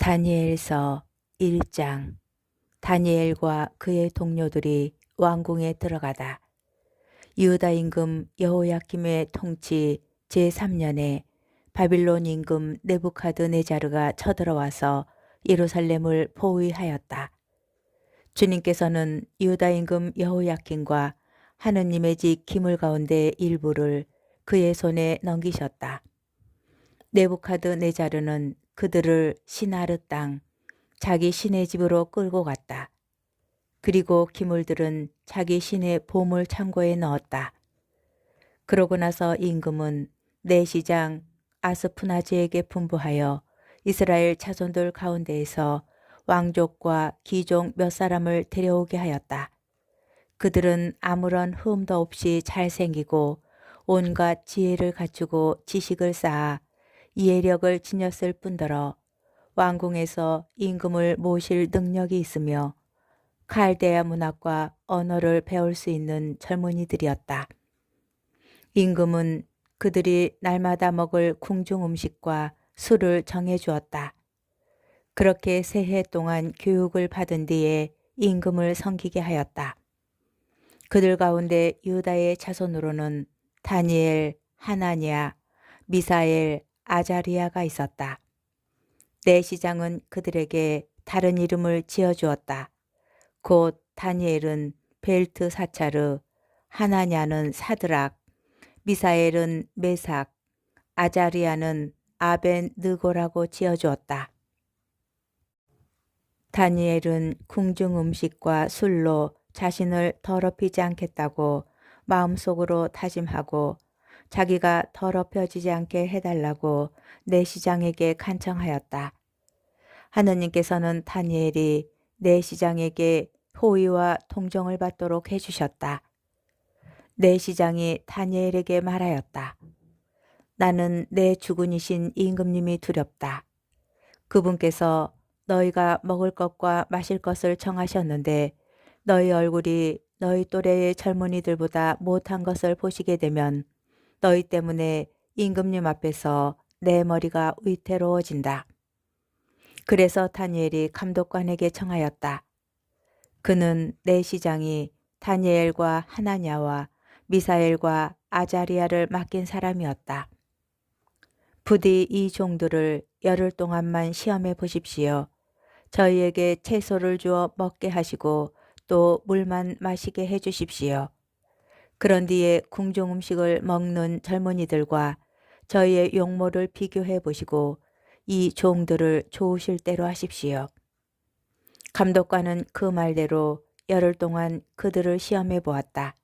다니엘서 1장. 다니엘과 그의 동료들이 왕궁에 들어가다. 유다 임금 여호야김의 통치 제3년에 바빌론 임금 느부갓네자르가 쳐들어와서 예루살렘을 포위하였다. 주님께서는 유다 임금 여호야김과 하느님의 집 기물 가운데 일부를 그의 손에 넘기셨다. 느부갓네자르는 그들을 시나르 땅 자기 신의 집으로 끌고 갔다. 그리고 기물들은 자기 신의 보물 창고에 넣었다. 그러고 나서 임금은 내시장 아스푸나즈에게 분부하여 이스라엘 자손들 가운데에서 왕족과 귀족 몇 사람을 데려오게 하였다. 그들은 아무런 흠도 없이 잘생기고 온갖 지혜를 갖추고 지식을 쌓아 이해력을 지녔을 뿐더러 왕궁에서 임금을 모실 능력이 있으며 칼데아 문학과 언어를 배울 수 있는 젊은이들이었다. 임금은 그들이 날마다 먹을 궁중 음식과 술을 정해 주었다. 그렇게 3해 동안 교육을 받은 뒤에 임금을 섬기게 하였다. 그들 가운데 유다의 자손으로는 다니엘, 하나냐, 미사엘, 아자리아가 있었다. 내시장은 그들에게 다른 이름을 지어주었다. 곧 다니엘은 벨트사차르, 하나냐는 사드락, 미사엘은 메삭, 아자리아는 아벤느고라고 지어주었다. 다니엘은 궁중 음식과 술로 자신을 더럽히지 않겠다고 마음속으로 다짐하고 자기가 더럽혀지지 않게 해달라고 내시장에게 간청하였다. 하느님께서는 다니엘이 내시장에게 호의와 동정을 받도록 해주셨다. 내시장이 다니엘에게 말하였다. 나는 내 주군이신 임금님이 두렵다. 그분께서 너희가 먹을 것과 마실 것을 정하셨는데 너희 얼굴이 너희 또래의 젊은이들보다 못한 것을 보시게 되면 너희 때문에 임금님 앞에서 내 머리가 위태로워진다. 그래서 다니엘이 감독관에게 청하였다. 그는 내시장이 다니엘과 하나냐와 미사엘과 아자리아를 맡긴 사람이었다. 부디 이 종들을 열흘 동안만 시험해 보십시오. 저희에게 채소를 주어 먹게 하시고 또 물만 마시게 해 주십시오. 그런 뒤에 궁중 음식을 먹는 젊은이들과 저희의 용모를 비교해 보시고 이 종들을 좋으실 대로 하십시오. 감독관은 그 말대로 열흘 동안 그들을 시험해 보았다.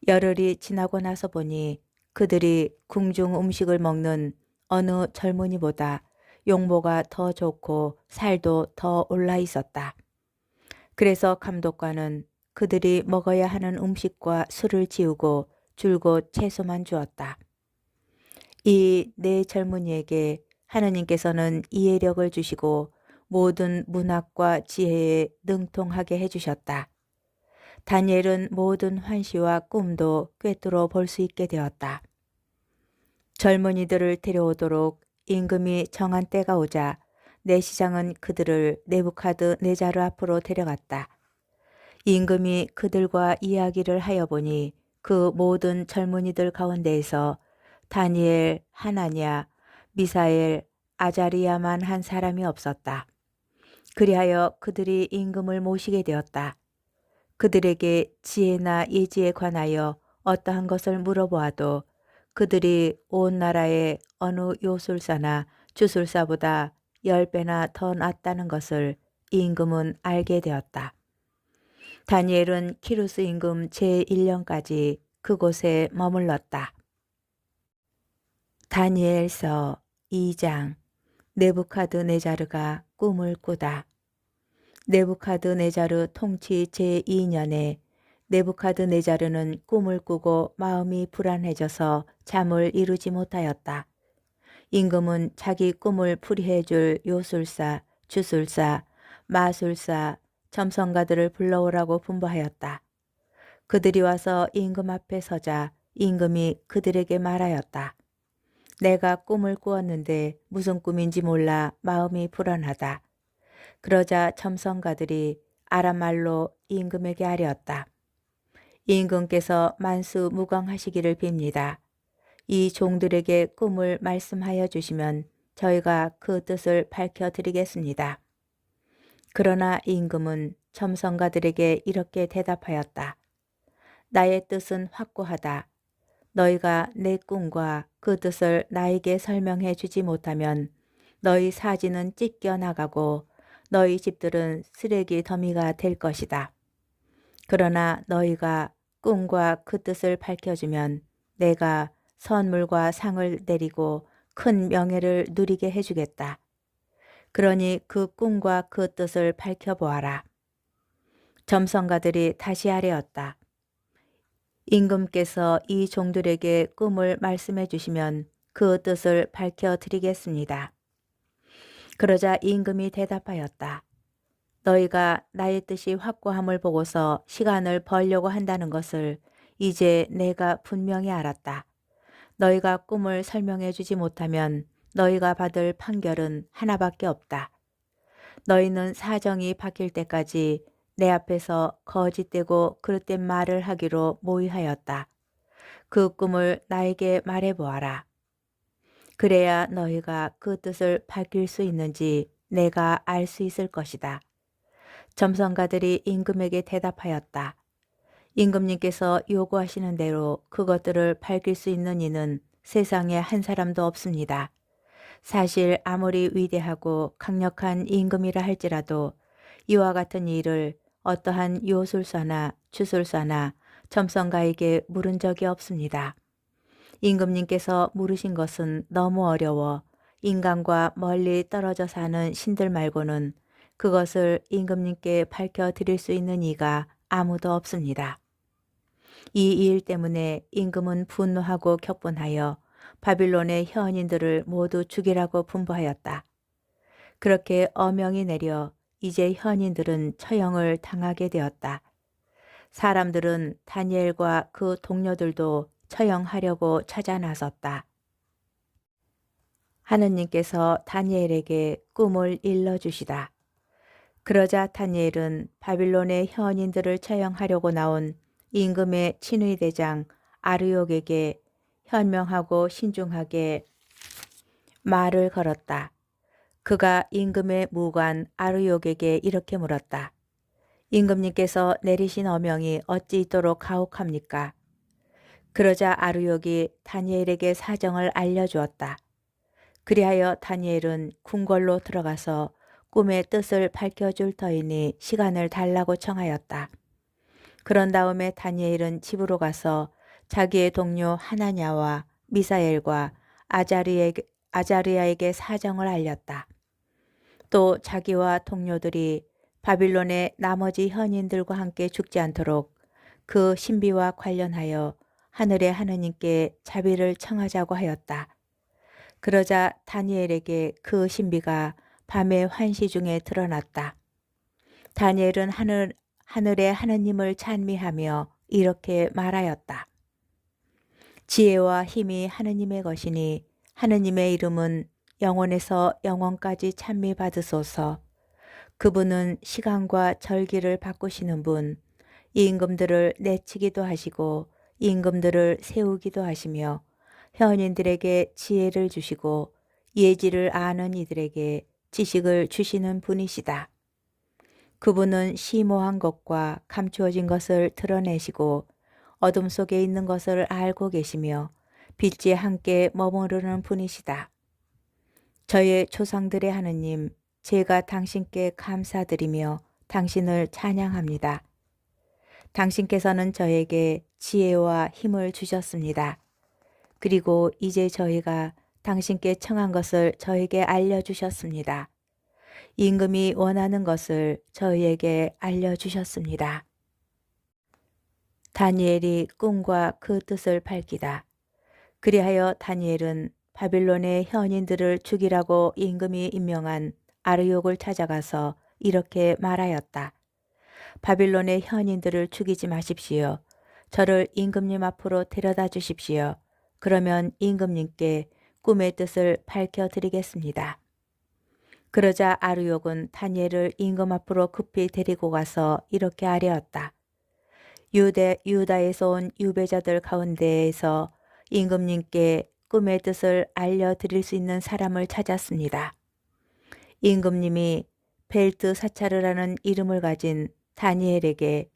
열흘이 지나고 나서 보니 그들이 궁중 음식을 먹는 어느 젊은이보다 용모가 더 좋고 살도 더 올라 있었다. 그래서 감독관은 그들이 먹어야 하는 음식과 술을 지우고 줄곧 채소만 주었다. 이 네 젊은이에게 하느님께서는 이해력을 주시고 모든 문학과 지혜에 능통하게 해주셨다. 다니엘은 모든 환시와 꿈도 꿰뚫어 볼 수 있게 되었다. 젊은이들을 데려오도록 임금이 정한 때가 오자 내시장은 그들을 느부갓네자르 앞으로 데려갔다. 임금이 그들과 이야기를 하여 보니 그 모든 젊은이들 가운데에서 다니엘, 하나냐, 미사엘, 아자리아만 한 사람이 없었다. 그리하여 그들이 임금을 모시게 되었다. 그들에게 지혜나 예지에 관하여 어떠한 것을 물어보아도 그들이 온 나라의 어느 요술사나 주술사보다 10배나 더 낫다는 것을 임금은 알게 되었다. 다니엘은 키루스 임금 제1년까지 그곳에 머물렀다. 다니엘서 2장. 느부갓네자르가 꿈을 꾸다. 느부갓네자르 통치 제2년에 느부갓네자르는 꿈을 꾸고 마음이 불안해져서 잠을 이루지 못하였다. 임금은 자기 꿈을 풀이해 줄 요술사, 주술사, 마술사, 점성가들을 불러오라고 분부하였다. 그들이 와서 임금 앞에 서자 임금이 그들에게 말하였다. 내가 꿈을 꾸었는데 무슨 꿈인지 몰라 마음이 불안하다. 그러자 점성가들이 아람 말로 임금에게 아뢰었다. 임금께서 만수무강하시기를 빕니다. 이 종들에게 꿈을 말씀하여 주시면 저희가 그 뜻을 밝혀드리겠습니다. 그러나 임금은 점성가들에게 이렇게 대답하였다. 나의 뜻은 확고하다. 너희가 내 꿈과 그 뜻을 나에게 설명해 주지 못하면 너희 사지는 찢겨 나가고 너희 집들은 쓰레기 더미가 될 것이다. 그러나 너희가 꿈과 그 뜻을 밝혀주면 내가 선물과 상을 내리고 큰 명예를 누리게 해주겠다. 그러니 그 꿈과 그 뜻을 밝혀보아라. 점성가들이 다시 아뢰었다. 임금께서 이 종들에게 꿈을 말씀해 주시면 그 뜻을 밝혀드리겠습니다. 그러자 임금이 대답하였다. 너희가 나의 뜻이 확고함을 보고서 시간을 벌려고 한다는 것을 이제 내가 분명히 알았다. 너희가 꿈을 설명해 주지 못하면 너희가 받을 판결은 하나밖에 없다. 너희는 사정이 바뀔 때까지 내 앞에서 거짓되고 그릇된 말을 하기로 모의하였다. 그 꿈을 나에게 말해보아라. 그래야 너희가 그 뜻을 밝힐 수 있는지 내가 알 수 있을 것이다. 점성가들이 임금에게 대답하였다. 임금님께서 요구하시는 대로 그것들을 밝힐 수 있는 이는 세상에 한 사람도 없습니다. 사실 아무리 위대하고 강력한 임금이라 할지라도 이와 같은 일을 어떠한 요술사나 주술사나 점성가에게 물은 적이 없습니다. 임금님께서 물으신 것은 너무 어려워 인간과 멀리 떨어져 사는 신들 말고는 그것을 임금님께 밝혀드릴 수 있는 이가 아무도 없습니다. 이 일 때문에 임금은 분노하고 격분하여 바빌론의 현인들을 모두 죽이라고 분부하였다. 그렇게 어명이 내려 이제 현인들은 처형을 당하게 되었다. 사람들은 다니엘과 그 동료들도 처형하려고 찾아 나섰다. 하느님께서 다니엘에게 꿈을 일러주시다. 그러자 다니엘은 바빌론의 현인들을 처형하려고 나온 임금의 친위 대장 아르욕에게 현명하고 신중하게 말을 걸었다. 그가 임금의 무관 아르욕에게 이렇게 물었다. 임금님께서 내리신 어명이 어찌 있도록 가혹합니까? 그러자 아르욕이 다니엘에게 사정을 알려주었다. 그리하여 다니엘은 궁궐로 들어가서 꿈의 뜻을 밝혀줄 터이니 시간을 달라고 청하였다. 그런 다음에 다니엘은 집으로 가서 자기의 동료 하나냐와 미사엘과 아자르야에게 사정을 알렸다. 또 자기와 동료들이 바빌론의 나머지 현인들과 함께 죽지 않도록 그 신비와 관련하여 하늘의 하느님께 자비를 청하자고 하였다. 그러자 다니엘에게 그 신비가 밤의 환시 중에 드러났다. 다니엘은 하늘의 하느님을 찬미하며 이렇게 말하였다. 지혜와 힘이 하느님의 것이니 하느님의 이름은 영원에서 영원까지 찬미받으소서. 그분은 시간과 절기를 바꾸시는 분, 임금들을 내치기도 하시고 임금들을 세우기도 하시며 현인들에게 지혜를 주시고 예지를 아는 이들에게 지식을 주시는 분이시다. 그분은 심오한 것과 감추어진 것을 드러내시고 어둠 속에 있는 것을 알고 계시며 빛이 함께 머무르는 분이시다. 저의 조상들의 하느님, 제가 당신께 감사드리며 당신을 찬양합니다. 당신께서는 저에게 지혜와 힘을 주셨습니다. 그리고 이제 저희가 당신께 청한 것을 저에게 알려주셨습니다. 임금이 원하는 것을 저희에게 알려주셨습니다. 다니엘이 꿈과 그 뜻을 밝히다. 그리하여 다니엘은 바빌론의 현인들을 죽이라고 임금이 임명한 아르욕을 찾아가서 이렇게 말하였다. 바빌론의 현인들을 죽이지 마십시오. 저를 임금님 앞으로 데려다 주십시오. 그러면 임금님께 꿈의 뜻을 밝혀드리겠습니다. 그러자 아르욕은 다니엘을 임금 앞으로 급히 데리고 가서 이렇게 아뢰었다. 유다에서 온 유배자들 가운데에서 임금님께 꿈의 뜻을 알려드릴 수 있는 사람을 찾았습니다. 임금님이 벨트사차르라는 이름을 가진 다니엘에게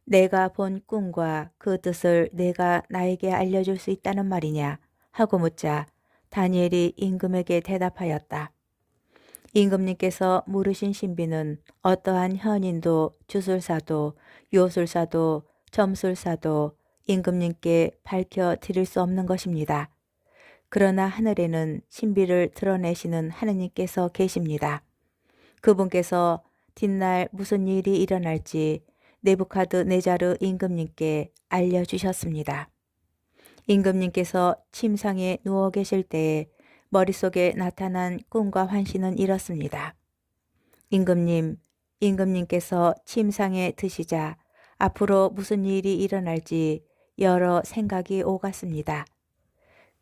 내가 본 꿈과 그 뜻을 내가 나에게 알려줄 수 있다는 말이냐 하고 묻자 다니엘이 임금에게 대답하였다. 임금님께서 물으신 신비는 어떠한 현인도 주술사도 요술사도 점술사도 임금님께 밝혀드릴 수 없는 것입니다. 그러나 하늘에는 신비를 드러내시는 하느님께서 계십니다. 그분께서 뒷날 무슨 일이 일어날지 네부카드네자르 임금님께 알려주셨습니다. 임금님께서 침상에 누워 계실 때에 머릿속에 나타난 꿈과 환신은 이렇습니다. 임금님께서 침상에 드시자 앞으로 무슨 일이 일어날지 여러 생각이 오갔습니다.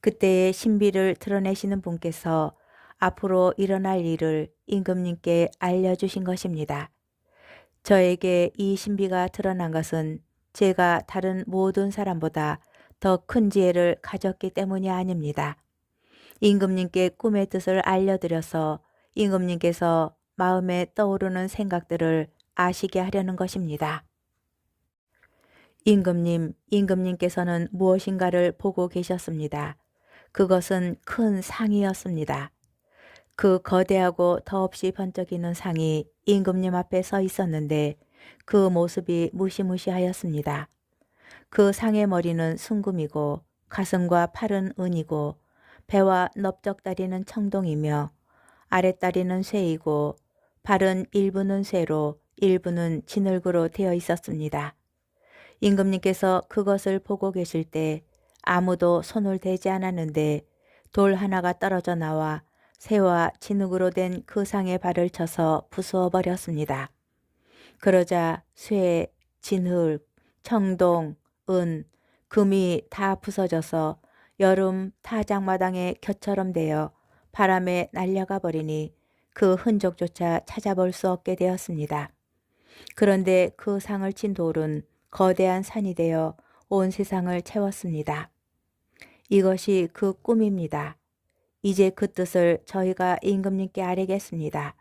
그때에 신비를 드러내시는 분께서 앞으로 일어날 일을 임금님께 알려주신 것입니다. 저에게 이 신비가 드러난 것은 제가 다른 모든 사람보다 더 큰 지혜를 가졌기 때문이 아닙니다. 임금님께 꿈의 뜻을 알려드려서 임금님께서 마음에 떠오르는 생각들을 아시게 하려는 것입니다. 임금님께서는 무엇인가를 보고 계셨습니다. 그것은 큰 상이었습니다. 그 거대하고 더없이 번쩍이는 상이 임금님 앞에 서 있었는데 그 모습이 무시무시하였습니다. 그 상의 머리는 순금이고 가슴과 팔은 은이고 배와 넓적다리는 청동이며 아랫다리는 쇠이고 발은 일부는 쇠로 일부는 진흙으로 되어 있었습니다. 임금님께서 그것을 보고 계실 때 아무도 손을 대지 않았는데 돌 하나가 떨어져 나와 쇠와 진흙으로 된 그 상의 발을 쳐서 부수어 버렸습니다. 그러자 쇠, 진흙, 청동, 은, 금이 다 부서져서 여름 타작마당의 곁처럼 되어 바람에 날려가 버리니 그 흔적조차 찾아볼 수 없게 되었습니다. 그런데 그 상을 친 돌은 거대한 산이 되어 온 세상을 채웠습니다. 이것이 그 꿈입니다. 이제 그 뜻을 저희가 임금님께 아뢰겠습니다.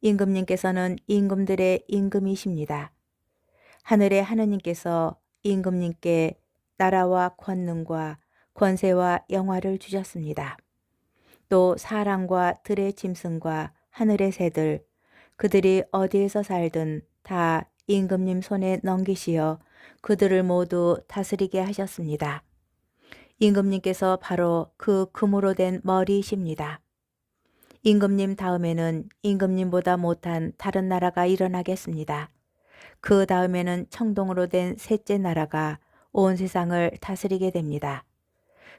임금님께서는 임금들의 임금이십니다. 하늘의 하느님께서 임금님께 나라와 권능과 권세와 영화를 주셨습니다. 또 사람과 들의 짐승과 하늘의 새들, 그들이 어디에서 살든 다 임금님 손에 넘기시어 그들을 모두 다스리게 하셨습니다. 임금님께서 바로 그 금으로 된 머리이십니다. 임금님 다음에는 임금님보다 못한 다른 나라가 일어나겠습니다. 그 다음에는 청동으로 된 셋째 나라가 온 세상을 다스리게 됩니다.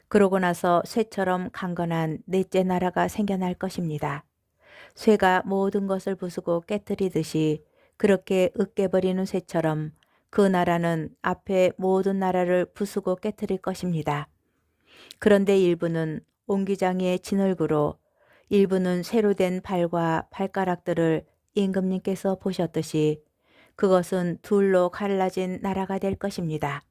그러고 나서 쇠처럼 강건한 넷째 나라가 생겨날 것입니다. 쇠가 모든 것을 부수고 깨뜨리듯이 그렇게 으깨버리는 쇠처럼 그 나라는 앞에 모든 나라를 부수고 깨뜨릴 것입니다. 그런데 일부는 옹기장이의 진흙으로 일부는 쇠로 된 발과 발가락들을 임금님께서 보셨듯이 그것은 둘로 갈라진 나라가 될 것입니다.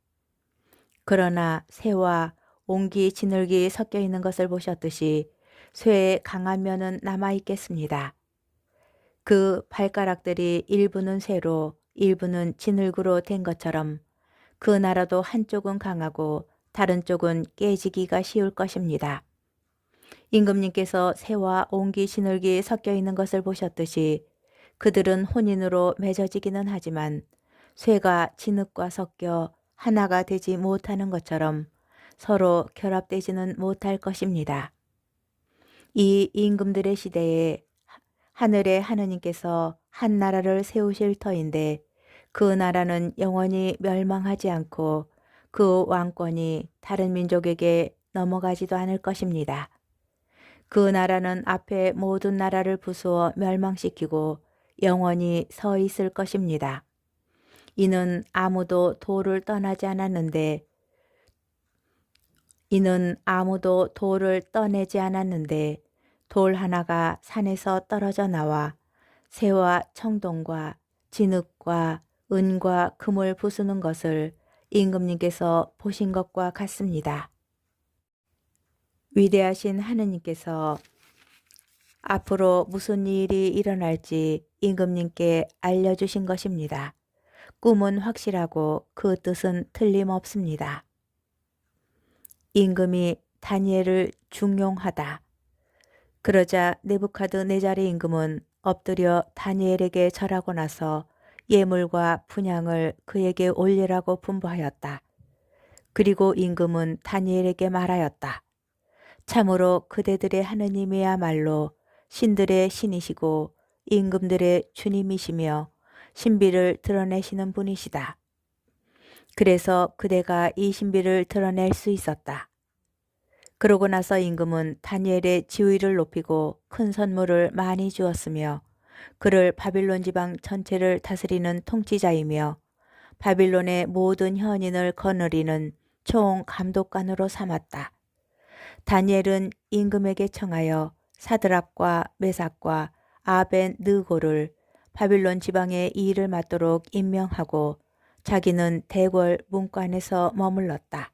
그러나 쇠와 옹기 진흙이 섞여 있는 것을 보셨듯이 쇠의 강한 면은 남아있겠습니다. 그 발가락들이 일부는 쇠로 일부는 진흙으로 된 것처럼 그 나라도 한쪽은 강하고 다른 쪽은 깨지기가 쉬울 것입니다. 임금님께서 쇠와 옹기 진흙이 섞여 있는 것을 보셨듯이 그들은 혼인으로 맺어지기는 하지만 쇠가 진흙과 섞여 하나가 되지 못하는 것처럼 서로 결합되지는 못할 것입니다. 이 임금들의 시대에 하늘의 하느님께서 한 나라를 세우실 터인데 그 나라는 영원히 멸망하지 않고 그 왕권이 다른 민족에게 넘어가지도 않을 것입니다. 그 나라는 앞에 모든 나라를 부수어 멸망시키고 영원히 서 있을 것입니다. 이는 아무도 도를 떠나지 않았는데 이는 아무도 돌을 떠내지 않았는데 돌 하나가 산에서 떨어져 나와 새와 청동과 진흙과 은과 금을 부수는 것을 임금님께서 보신 것과 같습니다. 위대하신 하느님께서 앞으로 무슨 일이 일어날지 임금님께 알려주신 것입니다. 꿈은 확실하고 그 뜻은 틀림없습니다. 임금이 다니엘을 중용하다. 그러자 느부갓네살의 임금은 엎드려 다니엘에게 절하고 나서 예물과 분향을 그에게 올리라고 분부하였다. 그리고 임금은 다니엘에게 말하였다. 참으로 그대들의 하느님이야말로 신들의 신이시고 임금들의 주님이시며 신비를 드러내시는 분이시다. 그래서 그대가 이 신비를 드러낼 수 있었다. 그러고 나서 임금은 다니엘의 지위를 높이고 큰 선물을 많이 주었으며 그를 바빌론 지방 전체를 다스리는 통치자이며 바빌론의 모든 현인을 거느리는 총 감독관으로 삼았다. 다니엘은 임금에게 청하여 사드락과 메삭과 아벤느고를 바빌론 지방의 이 일을 맡도록 임명하고 자기는 대궐 문관에서 머물렀다.